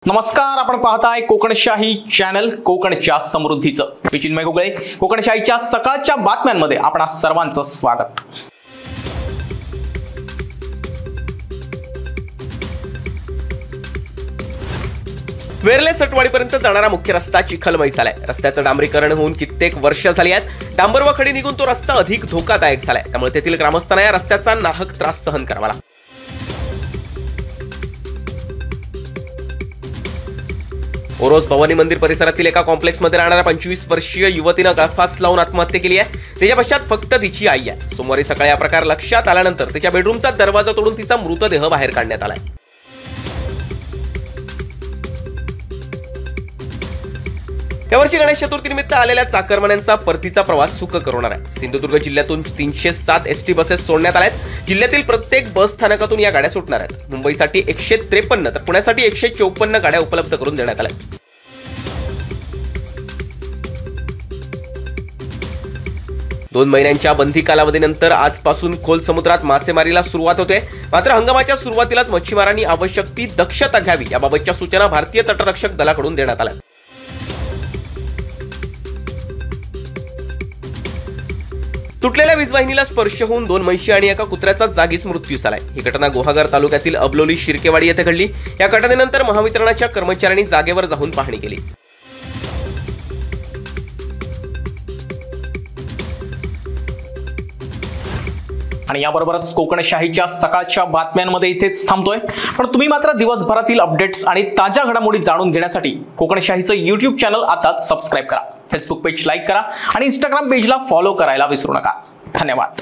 नमस्कार, आपण पाहताय कोकणशाही चॅनल कोकणच्या समृद्धीचं. मी चिन्मय घुगळे. कोकणशाहीच्या सकाळच्या बातम्यांमध्ये आपणा सर्वांचं स्वागत. वेरले सटवाडीपर्यंत जाणारा मुख्य रस्ता चिखलमय झालाय. रस्त्याचं डांबरीकरण होऊन कित्येक वर्ष झाली आहेत. डांबर व खडी निघून तो रस्ता अधिक धोकादायक झालाय. त्यामुळे तेथील ग्रामस्थांना या रस्त्याचा नाहक त्रास सहन करावा लागतो. ओरोस भवानी मंदिर परिसरातील एका कॉम्प्लेक्समध्ये राहणाऱ्या 25 वर्षीय युवतीनं गळफास लावून आत्महत्या केली आहे. तिच्या पश्चात फक्त तिची आई आहे. सोमवारी सकाळी हा प्रकार लक्षात आल्यानंतर तिच्या बेडरूमचा दरवाजा तोडून तिचा मृतदेह बाहेर काढण्यात आलाय. यावर्षी गणेश चतुर्थीनिमित्त आलेल्या चाकरमान्यांचा परतीचा प्रवास सुखकर होणार आहे. सिंधुदुर्ग जिल्ह्यातून 307 एसटी बसेस सोडण्यात आल्या आहेत. जिल्ह्यातील प्रत्येक बस स्थानकातून या गाड्या सुटणार आहेत. मुंबईसाठी 153 तर पुण्यासाठी 154 गाड्या उपलब्ध करून देण्यात आल्या. 2 महिन्यांच्या बंदी कालावधीनंतर आजपासून खोल समुद्रात मासेमारीला सुरुवात होते. मात्र हंगामाच्या सुरुवातीलाच मच्छीमारांनी आवश्यक ती दक्षता घ्यावी याबाबतच्या सूचना भारतीय तटरक्षक दलाकडून देण्यात आल्या. तुटलेल्या वीजवाहिनीला स्पर्श होऊन 2 म्हशी आणि एका कुत्र्याचा जागीच मृत्यू झालाय. ही घटना गुहागर तालुक्यातील अबलोली शिर्केवाडी येथे घडली. या घटनेनंतर महावितरणच्या कर्मचाऱ्यांनी जागेवर जाऊन पाहणी केली. आणि याबरोबरच कोकणशाहीच्या सकाळच्या बातम्यांमध्ये इथेच थांबतोय. पण तुम्ही मात्र दिवसभरातील अपडेट्स आणि ताज्या घडामोडी जाणून घेण्यासाठी कोकणशाहीचं YouTube चॅनल आताच सबस्क्राइब करा. फेसबुक पेज लाईक करा आणि इंस्टाग्राम पेजला फॉलो करायला विसरू नका. धन्यवाद.